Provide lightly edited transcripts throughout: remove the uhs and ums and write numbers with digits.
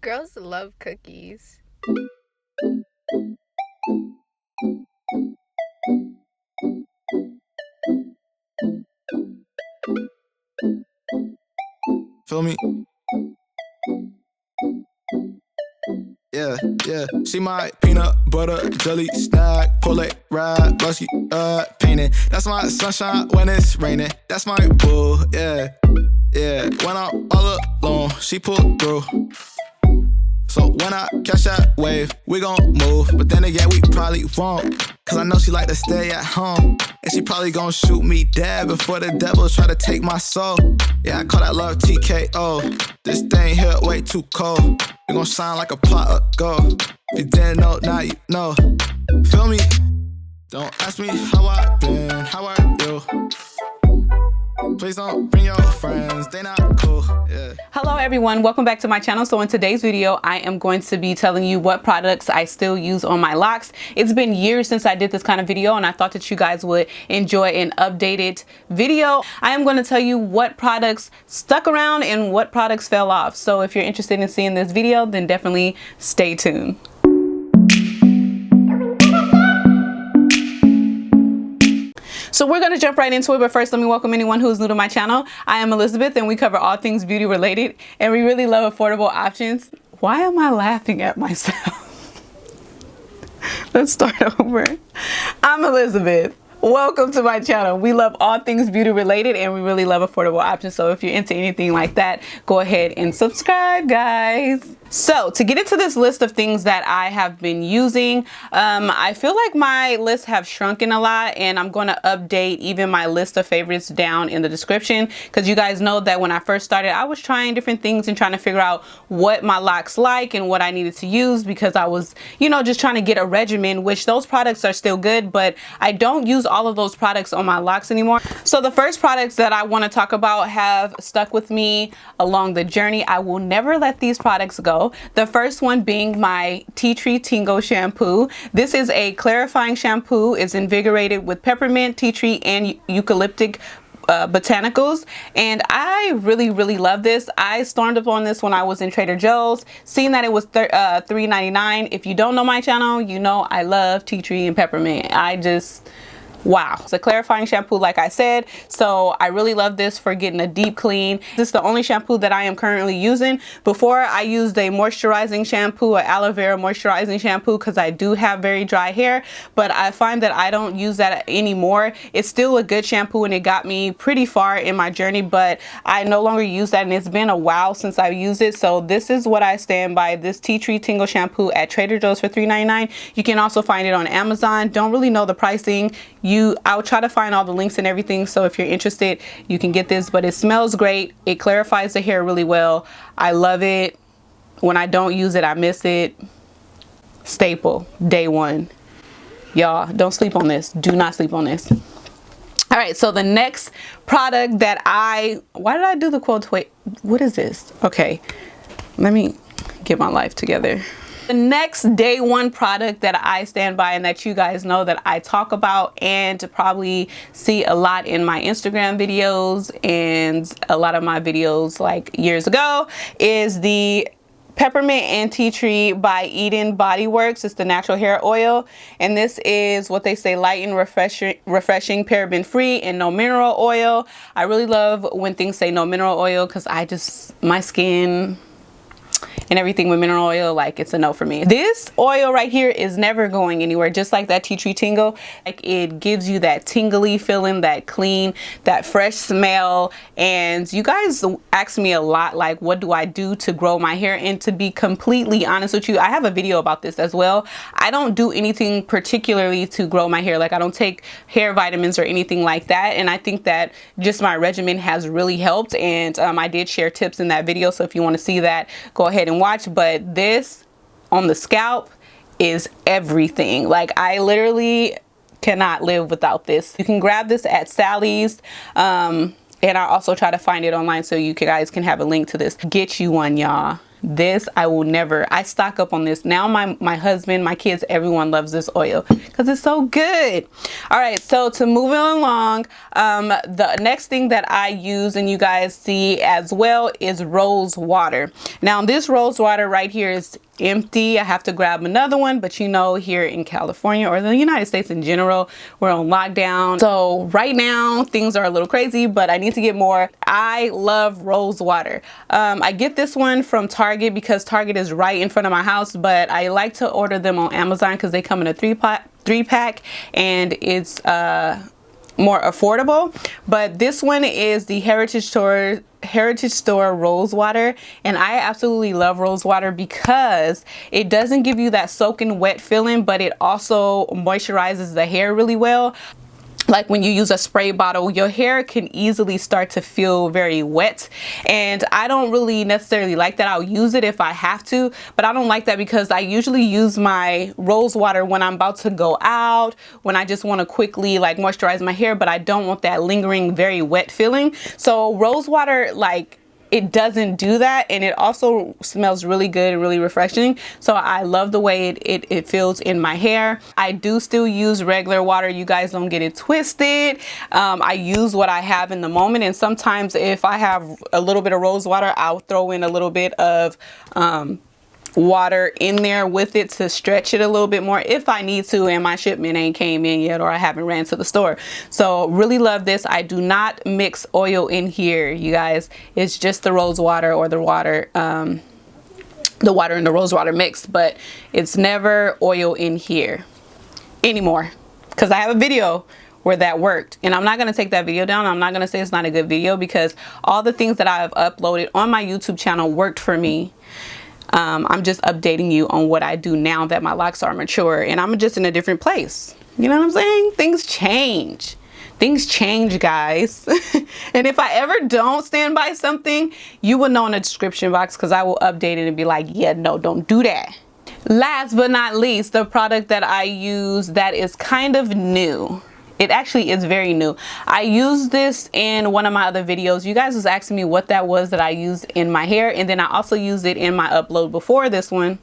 Girls love cookies. Feel me? Yeah, yeah. She my peanut butter jelly snack, pull it ride, busky, painting. That's my sunshine when it's raining. That's my boo, yeah, yeah. When I'm all alone, she pull through. So when I catch that wave, we gon' move. But then again, we probably won't. Cause I know she like to stay at home. And she probably gon' shoot me dead before the devil try to take my soul. Yeah, I call that love TKO. This thing here way too cold. We gon' shine like a pot of gold. If you didn't know, now you know. Feel me? Don't ask me how I been, how are you? Please don't bring your friends, they not cool, yeah. Hello everyone, welcome back to my channel. So in today's video, I am going to be telling you what products I still use on my locks. It's been years since I did this kind of video and I thought that you guys would enjoy an updated video. I am going to tell you what products stuck around and what products fell off. So if you're interested in seeing this video, then definitely stay tuned. So we're gonna jump right into it, but first let me welcome anyone who's new to my channel. I am Elizabeth and we cover all things beauty related and we really love affordable options. Why am I laughing at myself? Let's start over. I'm Elizabeth. Welcome to my channel. We love all things beauty related and we really love affordable options. So if you're into anything like that, go ahead and subscribe, guys. So to get into this list of things that I have been using, I feel like my lists have shrunken a lot and I'm going to update even my list of favorites down in the description because you guys know that when I first started, I was trying different things and trying to figure out what my locks like and what I needed to use because I was, you know, just trying to get a regimen, which those products are still good, but I don't use all of those products on my locks anymore. So the first products that I want to talk about have stuck with me along the journey. I will never let these products go. The first one being my Tea Tree Tingle shampoo. This is a clarifying shampoo. It's invigorated with peppermint, tea tree, and eucalyptic botanicals, and I really love this. I stormed up on this when I was in Trader Joe's, seeing that it was $3.99. If you don't know my channel, you know I love tea tree and peppermint. Wow. It's a clarifying shampoo, like I said, so I really love this for getting a deep clean. This is the only shampoo that I am currently using. Before, I used a moisturizing shampoo, an aloe vera moisturizing shampoo, because I do have very dry hair, but I find that I don't use that anymore. It's still a good shampoo and it got me pretty far in my journey, but I no longer use that and it's been a while since I've used it. So this is what I stand by, this Tea Tree Tingle shampoo at Trader Joe's for $3.99. You can also find it on Amazon. Don't really know the pricing. I'll try to find all the links and everything, so if you're interested you can get this, but it smells great. It clarifies the hair really well. I love it. When I don't use it, I miss it. Staple, day one. Y'all, don't sleep on this. Do not sleep on this. All right, so the next product that why did I do the quote? Wait, what is this? Okay, let me get my life together. The next day one product that I stand by and that you guys know that I talk about and probably see a lot in my Instagram videos and a lot of my videos like years ago is the Peppermint and Tea Tree by Eden Body Works. It's the natural hair oil, and this is what they say, light and refreshing, paraben free, and no mineral oil. I really love when things say no mineral oil because my skin and everything with mineral oil, like, it's a no for me. This oil right here is never going anywhere, just like that Tea Tree Tingle. Like, it gives you that tingly feeling, that clean, that fresh smell. And you guys ask me a lot, like, what do I do to grow my hair? And to be completely honest with you, I have a video about this as well. I don't do anything particularly to grow my hair. Like, I don't take hair vitamins or anything like that. And I think that just my regimen has really helped. And I did share tips in that video, so if you want to see that, go ahead and watch. But this on the scalp is everything. Like, I literally cannot live without this. You can grab this at Sally's, and I also try to find it online so you guys can have a link to this. Get you one, y'all. This I will never, I stock up on this now. My husband, my kids, everyone loves this oil because it's so good. All right, so to move it along, the next thing that I use and you guys see as well is rose water. Now this rose water right here is empty. I have to grab another one, but you know, here in California or the United States in general, we're on lockdown, so right now things are a little crazy, but I need to get more. I love rose water. I get this one from Target because Target is right in front of my house, but I like to order them on Amazon because they come in a three pack and it's more affordable. But this one is the Heritage Store rose water, and I absolutely love rose water because it doesn't give you that soaking wet feeling, but it also moisturizes the hair really well. Like when you use a spray bottle, your hair can easily start to feel very wet, and I don't really necessarily like that. I'll use it if I have to, but I don't like that because I usually use my rose water when I'm about to go out, when I just want to quickly like moisturize my hair, but I don't want that lingering very wet feeling. So rose water, like, it doesn't do that, and it also smells really good and really refreshing. So I love the way it feels in my hair. I do still use regular water, you guys don't get it twisted. I use what I have in the moment, and sometimes if I have a little bit of rose water, I'll throw in a little bit of water in there with it to stretch it a little bit more if I need to, and my shipment ain't came in yet or I haven't ran to the store. So really love this. I do not mix oil in here, you guys. It's just the rose water or the water and the rose water mixed, but it's never oil in here anymore because I have a video where that worked, and I'm not going to take that video down. I'm not going to say it's not a good video because all the things that I have uploaded on my YouTube channel worked for me. I'm just updating you on what I do now that my locks are mature and I'm just in a different place. You know what I'm saying? Things change. Things change, guys. And if I ever don't stand by something, you will know in the description box because I will update it and be like, yeah, no, don't do that. Last but not least, the product that I use that is kind of new. It actually is very new. I used this in one of my other videos. You guys was asking me what that was that I used in my hair, and then I also used it in my upload before this one.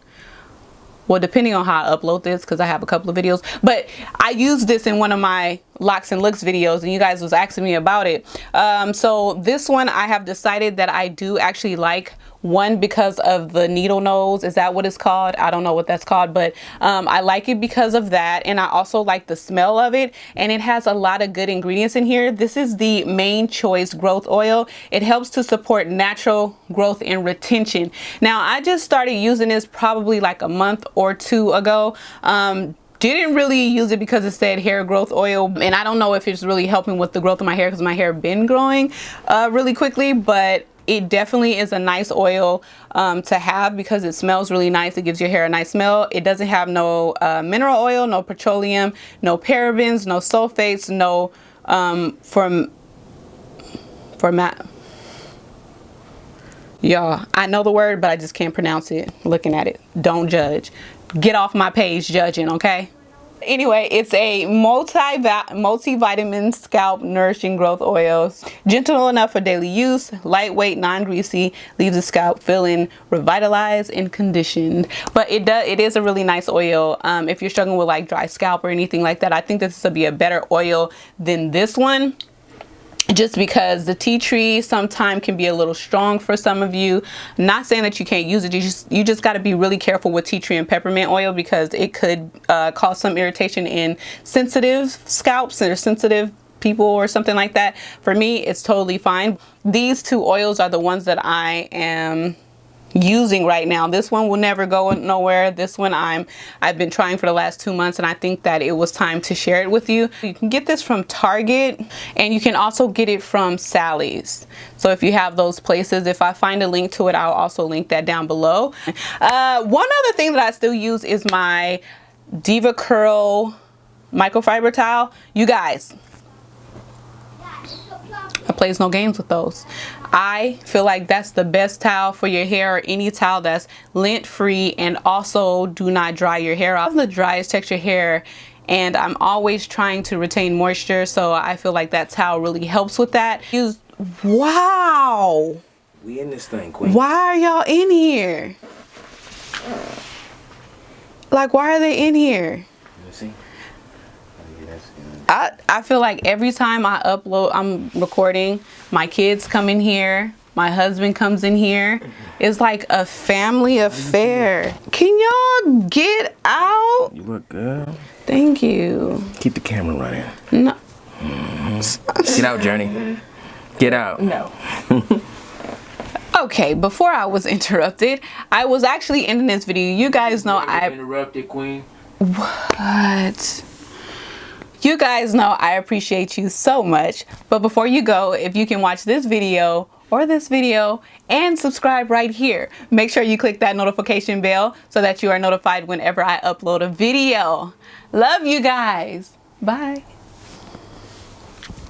Well, depending on how I upload this, because I have a couple of videos, but I used this in one of my Locs and Looks videos, and you guys was asking me about it. So this one I have decided that I do actually like. One, because of the needle nose. Is that what it's called? I don't know what that's called, but I like it because of that, and I also like the smell of it, and it has a lot of good ingredients in here. This is the Main Choice Growth Oil. It helps to support natural growth and retention. Now, I just started using this probably like a month or two ago. Didn't really use it because it said hair growth oil, and I don't know if it's really helping with the growth of my hair because my hair been growing really quickly, but it definitely is a nice oil to have because it smells really nice. It gives your hair a nice smell. It doesn't have no mineral oil, no petroleum, no parabens, no sulfates, no y'all, I know the word, but I just can't pronounce it looking at it. Don't judge. Get off my page judging, okay? Anyway, it's a multivitamin scalp nourishing growth oils. Gentle enough for daily use, lightweight, non-greasy, leaves the scalp feeling revitalized and conditioned. But it is a really nice oil. If you're struggling with like dry scalp or anything like that, I think this will be a better oil than this one. Just because the tea tree sometimes can be a little strong for some of you. Not saying that you can't use it, you just got to be really careful with tea tree and peppermint oil because it could cause some irritation in sensitive scalps or sensitive people or something like that. For me, it's totally fine. These two oils are the ones that I am using right now. This one will never go nowhere. This one I've been trying for the last 2 months, and I think that it was time to share it with you. You can get this from Target, and you can also get it from Sally's. So if you have those places, if I find a link to it, I'll also link that down below. One other thing that I still use is my Diva Curl microfiber towel. You guys, I plays no games with those. I feel like that's the best towel for your hair, or any towel that's lint free and also do not dry your hair off. The driest texture hair, and I'm always trying to retain moisture, so I feel like that towel really helps with that. Wow, We in this thing, Queen. Why are y'all in here? Like, why are they in here? You see? I feel like every time I upload, I'm recording, my kids come in here, my husband comes in here. It's like a family affair. Can y'all get out? You look good. Thank you. Keep the camera running. No. Get out, Journey. Get out. No. Okay, before I was interrupted, I was actually ending this video. You guys know I interrupted, Queen. What? You guys know I appreciate you so much. But before you go, if you can watch this video or this video and subscribe right here, make sure you click that notification bell so that you are notified whenever I upload a video. Love you guys. Bye.